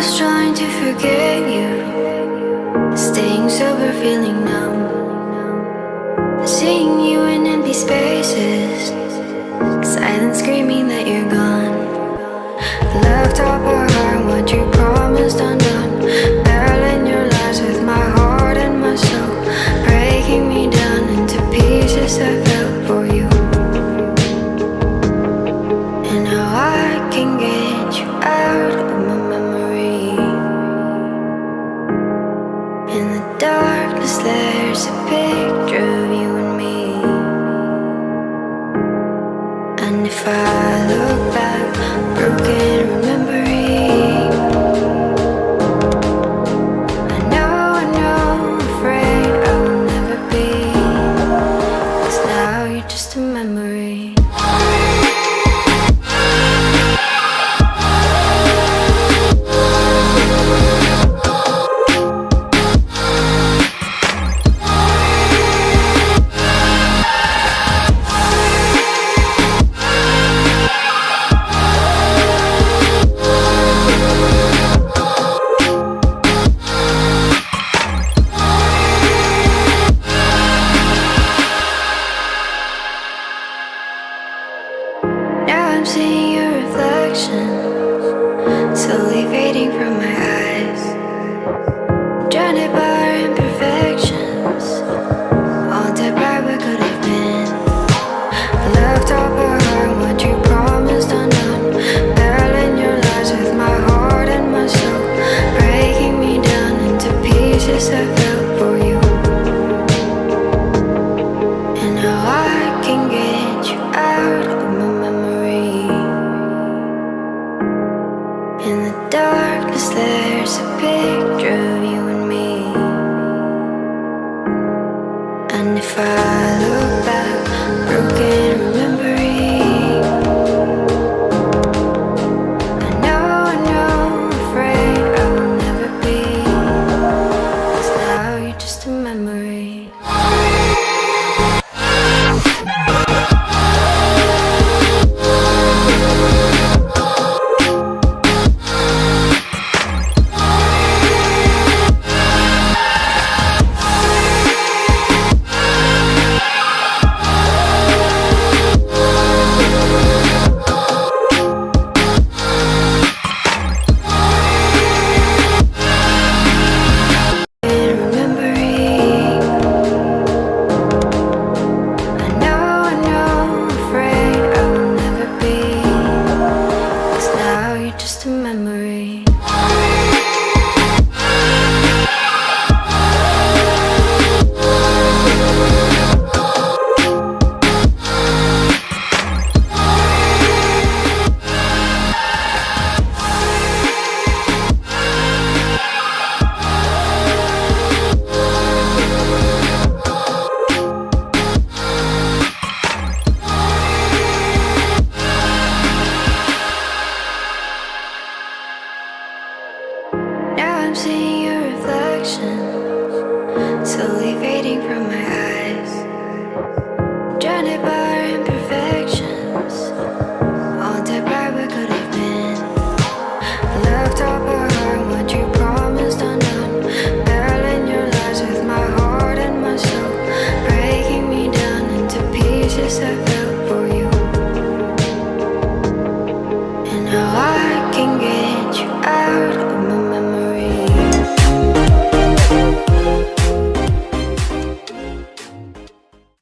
was trying to forget you, staying sober, feeling numb, seeing you in empty spaces, silence screaming that you're gone. Left up our heart, what you promised undone, battling your lies with my heart and my soul, breaking me down into pieces I fell for you. And now I can get you out of my memory. In the darkness there's a picture of you and me. And if I look back, broken remembering, I know, afraid I will never be, 'cause now you're just a memory. I'm seeing your reflection, slowly fading from my eyes, blinded by